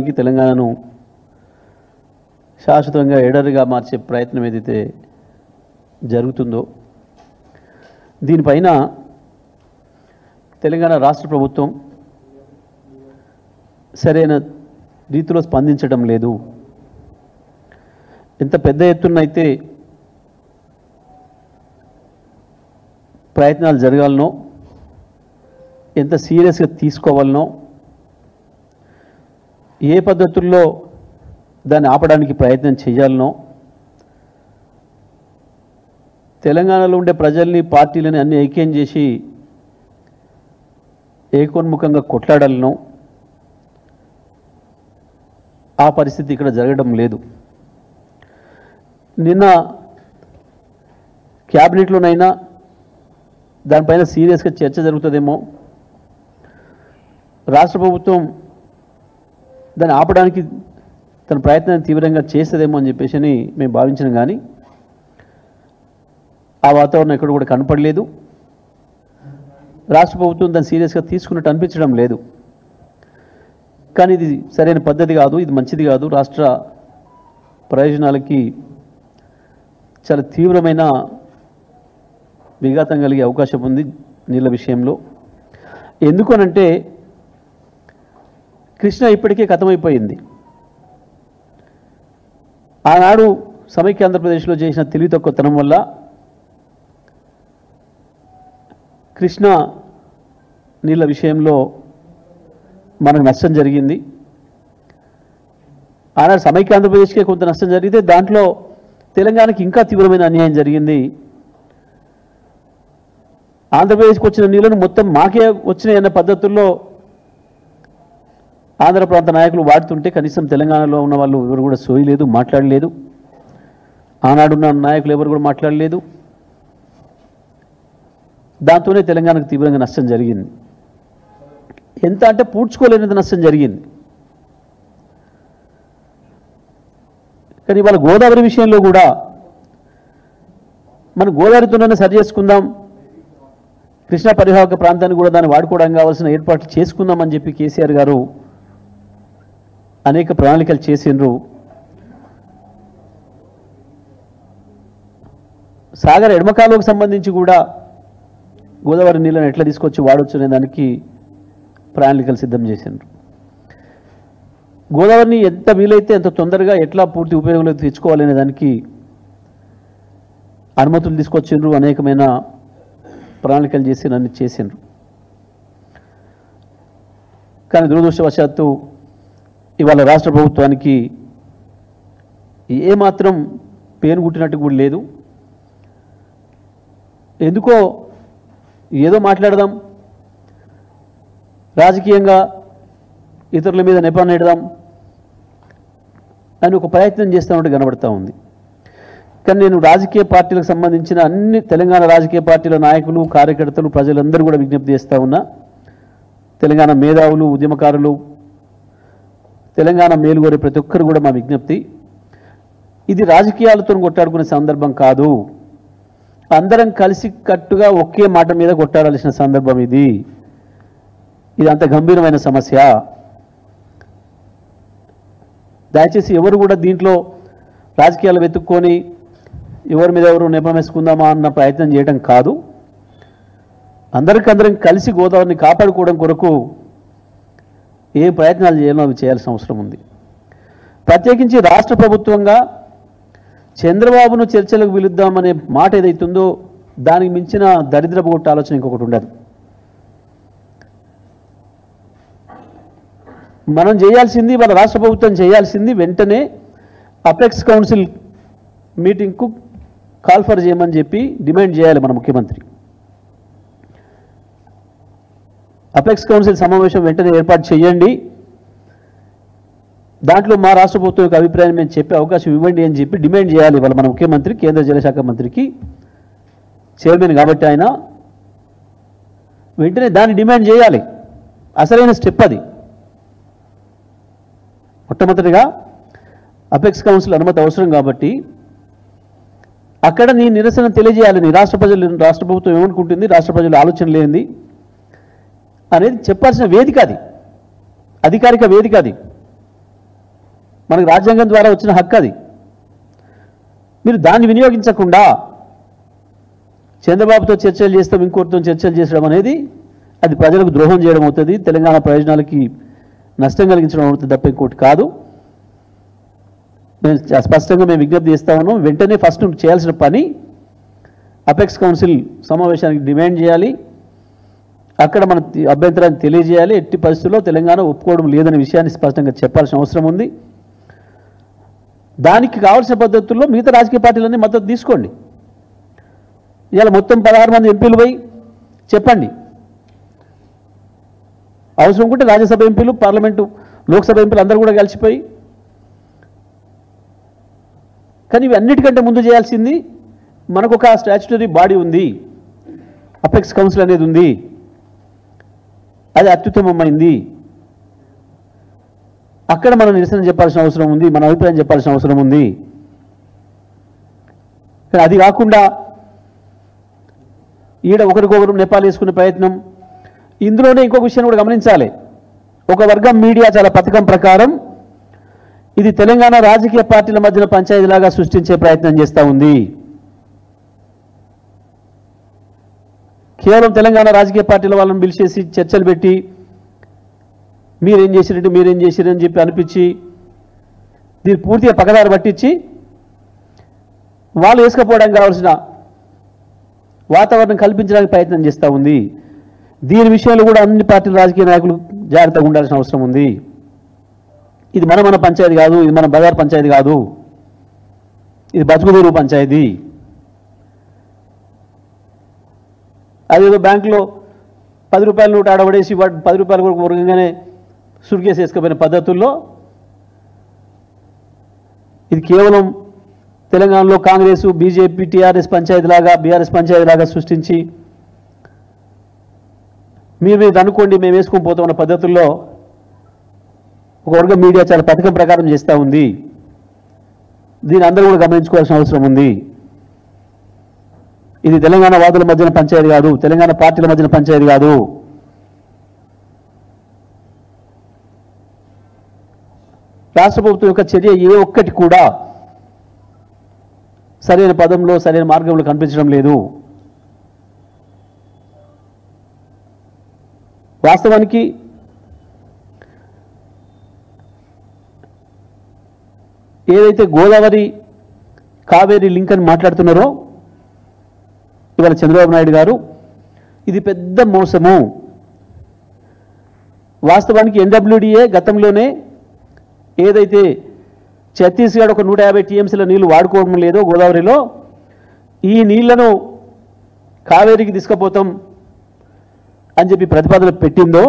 చేయడానికి తెలంగాణను శాశ్వతంగా ఎడరిగా మార్చే ప్రయత్నం ఏదైతే జరుగుతుందో దీనిపైన తెలంగాణ రాష్ట్ర ప్రభుత్వం సరైన రీతిలో స్పందించడం లేదు. ఎంత పెద్ద ఎత్తున అయితే ప్రయత్నాలు జరగాలనో, ఎంత సీరియస్గా తీసుకోవాలనో, ఏ పద్ధతుల్లో దాన్ని ఆపడానికి ప్రయత్నం చేయాలనో, తెలంగాణలో ఉండే ప్రజల్ని పార్టీలని అన్ని ఐక్యం చేసి ఏకోన్ముఖంగా కొట్లాడాలనో ఆ పరిస్థితి ఇక్కడ జరగడం లేదు. నిన్న క్యాబినెట్లోనైనా దానిపైన సీరియస్గా చర్చ జరుగుతుందేమో, రాష్ట్ర ప్రభుత్వం దాన్ని ఆపడానికి తన ప్రయత్నాన్ని తీవ్రంగా చేస్తుందేమో అని చెప్పేసి మేము భావించినాం. కానీ ఆ వాతావరణం ఎక్కడ కూడా కనపడలేదు. రాష్ట్ర ప్రభుత్వం దాన్ని సీరియస్గా తీసుకున్నట్టు అనిపించడం లేదు. కానీ ఇది సరైన పద్ధతి కాదు, ఇది మంచిది కాదు, రాష్ట్ర ప్రయోజనాలకి చాలా తీవ్రమైన విఘాతం కలిగే అవకాశం ఉంది నీళ్ళ విషయంలో. ఎందుకనంటే కృష్ణ ఇప్పటికే ఖతమైపోయింది. ఆనాడు సమైక్య ఆంధ్రప్రదేశ్లో చేసిన తెలివి తక్కువతనం వల్ల కృష్ణ నీళ్ళ విషయంలో మనకు నష్టం జరిగింది. ఆనాడు సమైక్య ఆంధ్రప్రదేశ్కే కొంత నష్టం జరిగితే దాంట్లో తెలంగాణకి ఇంకా తీవ్రమైన అన్యాయం జరిగింది. ఆంధ్రప్రదేశ్కి వచ్చిన నీళ్ళను మొత్తం మాకే వచ్చినాయన్న పద్ధతుల్లో ఆంధ్ర ప్రాంత నాయకులు వాడుతుంటే కనీసం తెలంగాణలో ఉన్న వాళ్ళు ఎవరు కూడా సోయలేదు, మాట్లాడలేదు. ఆనాడున్న నాయకులు ఎవరు కూడా మాట్లాడలేదు. దాంతోనే తెలంగాణకు తీవ్రంగా నష్టం జరిగింది. ఎంత అంటే పూడ్చుకోలేనంత నష్టం జరిగింది. కానీ ఇవాళ గోదావరి విషయంలో కూడా మనం గోదావరితోనే సరి చేసుకుందాం, కృష్ణా పరివాహక ప్రాంతాన్ని కూడా దాన్ని వాడుకోవడానికి కావాల్సిన ఏర్పాట్లు చేసుకుందామని చెప్పి కేసీఆర్ గారు అనేక ప్రణాళికలు చేసిండ్రు. సాగర్ ఎడమకాలువకు సంబంధించి కూడా గోదావరి నీళ్ళని ఎట్లా తీసుకొచ్చి వాడవచ్చు అనే దానికి ప్రణాళికలు సిద్ధం చేసిండ్రు. గోదావరిని ఎంత వీలైతే ఎంత తొందరగా ఎట్లా పూర్తి ఉపయోగంలోకి తెచ్చుకోవాలనే దానికి అనుమతులు తీసుకొచ్చిండ్రు, అనేకమైన ప్రణాళికలు చేసి అన్ని చేసిండ్రు. కానీ దురదృష్టవశాత్తు ఇవాళ రాష్ట్ర ప్రభుత్వానికి ఏమాత్రం పేను గుట్టినట్టు కూడా లేదు. ఎందుకో ఏదో మాట్లాడదాం, రాజకీయంగా ఇతరుల మీద నెపాన్ని నెడదాం అని ఒక ప్రయత్నం చేస్తున్నట్టు కనబడతా ఉంది. కానీ నేను రాజకీయ పార్టీలకు సంబంధించిన అన్ని తెలంగాణ రాజకీయ పార్టీల నాయకులు, కార్యకర్తలు, ప్రజలందరూ కూడా విజ్ఞప్తి చేస్తూ ఉన్నా, తెలంగాణ మేధావులు, ఉద్యమకారులు, తెలంగాణ మేలుగోరే ప్రతి ఒక్కరు కూడా మా విజ్ఞప్తి, ఇది రాజకీయాలతో కొట్టాడుకునే సందర్భం కాదు. అందరం కలిసి కట్టుగా ఒకే మాట మీద కొట్టాడాల్సిన సందర్భం ఇది. ఇది అంత గంభీరమైన సమస్య. దయచేసి ఎవరు కూడా దీంట్లో రాజకీయాలు వెతుక్కొని ఎవరి మీద ఎవరు నెపం వేసుకుందామా అన్న ప్రయత్నం చేయడం కాదు. అందరం కలిసి గోదావరిని కాపాడుకోవడం కొరకు ఏ ప్రయత్నాలు చేయాలో అవి చేయాల్సిన అవసరం ఉంది. ప్రత్యేకించి రాష్ట్ర ప్రభుత్వంగా చంద్రబాబును చర్చలకు పిలుద్దామనే మాట ఏదైతుందో దానికి మించిన దరిద్రపు కొట్ట ఆలోచన ఇంకొకటి ఉండదు. మనం చేయాల్సింది, మన రాష్ట్ర ప్రభుత్వం చేయాల్సింది వెంటనే అపెక్స్ కౌన్సిల్ మీటింగ్కు కాల్ఫర్ చేయమని చెప్పి డిమాండ్ చేయాలి మన ముఖ్యమంత్రి. అపెక్స్ కౌన్సిల్ సమావేశం వెంటనే ఏర్పాటు చేయండి, దాంట్లో మా రాష్ట్ర ప్రభుత్వం యొక్క అభిప్రాయం మేము చెప్పే అవకాశం ఇవ్వండి అని చెప్పి డిమాండ్ చేయాలి వాళ్ళ మన ముఖ్యమంత్రి, కేంద్ర జలశాఖ మంత్రికి చైర్మన్ కాబట్టి ఆయన వెంటనే దాన్ని డిమాండ్ చేయాలి. అసలైన స్టెప్ అది. మొట్టమొదటిగా అపెక్స్ కౌన్సిల్ అనుమతి అవసరం కాబట్టి అక్కడ నీ నిరసన తెలియజేయాలి. నీ రాష్ట్ర ప్రభుత్వం ఏమనుకుంటుంది, రాష్ట్ర ప్రజల ఆలోచన లేనిది అనేది చెప్పాల్సిన వేదిక అది, అధికారిక వేదిక అది. మనకు రాజ్యాంగం ద్వారా వచ్చిన హక్కు అది. మీరు దాన్ని వినియోగించకుండా చంద్రబాబుతో చర్చలు చేస్తాం, ఇంకోటితో చర్చలు చేసడం అనేది అది ప్రజలకు ద్రోహం చేయడం అవుతుంది, తెలంగాణ ప్రయోజనాలకి నష్టం కలిగించడం అవుతుంది తప్ప ఇంకోటి కాదు. మేము స్పష్టంగా మేము విజ్ఞప్తి చేస్తా ఉన్నాం. వెంటనే ఫస్ట్ చేయాల్సిన పని అపెక్స్ కౌన్సిల్ సమావేశానికి డిమాండ్ చేయాలి, అక్కడ మన అభ్యంతరాన్ని తెలియజేయాలి. ఎట్టి పరిస్థితుల్లో తెలంగాణ ఒప్పుకోవడం లేదనే విషయాన్ని స్పష్టంగా చెప్పాల్సిన అవసరం ఉంది. దానికి కావాల్సిన పద్ధతుల్లో మిగతా రాజకీయ పార్టీలన్నీ మద్దతు తీసుకోండి. ఇవాళ మొత్తం 16 మంది ఎంపీలు పోయి చెప్పండి. అవసరం ఉంటే రాజ్యసభ ఎంపీలు, పార్లమెంటు, లోక్సభ ఎంపీలు అందరూ కూడా కలిసిపోయి. కానీ ఇవి అన్నిటికంటే ముందు చేయాల్సింది, మనకు ఒక స్టాచ్యుటరీ బాడీ ఉంది, అపెక్స్ కౌన్సిల్ అనేది ఉంది, అది అత్యుత్తమమైంది. అక్కడ మనం నిరసన చెప్పాల్సిన అవసరం ఉంది, మన అభిప్రాయం చెప్పాల్సిన అవసరం ఉంది. కానీ అది కాకుండా ఈడ ఒకరికొకరు నేపాలు వేసుకునే ప్రయత్నం. ఇందులోనే ఇంకొక విషయం కూడా గమనించాలి. ఒక వర్గం మీడియా చాలా పథకం ప్రకారం ఇది తెలంగాణ రాజకీయ పార్టీల మధ్యన పంచాయతీలాగా సృష్టించే ప్రయత్నం చేస్తూ ఉంది. కేవలం తెలంగాణ రాజకీయ పార్టీల వాళ్ళని పిలిచేసి చర్చలు పెట్టి మీరేం చేసిరంటే అని చెప్పి అనిపించి దీన్ని పూర్తిగా పక్కదారి పట్టించి వాళ్ళు వేసుకపోవడానికి కావాల్సిన వాతావరణం కల్పించడానికి ప్రయత్నం చేస్తూ ఉంది. దీని విషయంలో కూడా అన్ని పార్టీల రాజకీయ నాయకులు జాగ్రత్తగా ఉండాల్సిన అవసరం ఉంది. ఇది మన పంచాయతీ కాదు, ఇది మన బజార్ పంచాయతీ కాదు, ఇది బతుకుదూరు పంచాయతీ. అదేదో బ్యాంకులో 10 రూపాయల నోటు ఆడబడేసి 10 రూపాయల కొరకు వర్గంగానే సుడికేసి వేసుకుపోయిన పద్ధతుల్లో ఇది కేవలం తెలంగాణలో కాంగ్రెస్, బీజేపీ, టీఆర్ఎస్ పంచాయతీలాగా, బీఆర్ఎస్ పంచాయతీలాగా సృష్టించి మీరు అనుకోండి మేము వేసుకొని పోతామన్న పద్ధతుల్లో ఒక వర్గం మీడియా చాలా పథకం ప్రకారం చేస్తూ ఉంది. దీన్ని అందరూ కూడా గమనించుకోవాల్సిన అవసరం ఉంది. ఇది తెలంగాణ వాదుల మధ్యన పంచాయతీ కాదు, తెలంగాణ పార్టీల మధ్యన పంచాయతీ కాదు. రాష్ట్ర ప్రభుత్వం యొక్క చర్య ఏ ఒక్కటి కూడా సరైన పదంలో, సరైన మార్గంలో కనిపించడం లేదు. వాస్తవానికి ఏదైతే గోదావరి కావేరీ లింక్ అని మాట్లాడుతున్నారో ఇవాళ చంద్రబాబు నాయుడు గారు, ఇది పెద్ద మోసము. వాస్తవానికి ఎన్డబ్ల్యూడిఏ గతంలోనే ఏదైతే ఛత్తీస్గఢ్ ఒక 150 టీఎంసీల నీళ్లు వాడుకోవడం లేదో గోదావరిలో, ఈ నీళ్లను కావేరీకి తీసుకుపోతాం అని చెప్పి ప్రతిపాదన పెట్టిందో,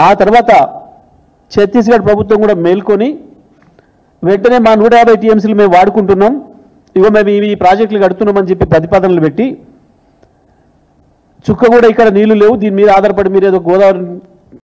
ఆ తర్వాత ఛత్తీస్గఢ్ ప్రభుత్వం కూడా మేల్కొని వెంటనే మా 150 టీఎంసీలు మేము వాడుకుంటున్నాం, ఇగో మేము ఈ ప్రాజెక్టులు కడుతున్నామని చెప్పి ప్రతిపాదనలు పెట్టి చుక్క కూడా ఇక్కడ నీళ్లు లేవు, దీని మీద ఆధారపడి మీరు ఏదో గోదావరి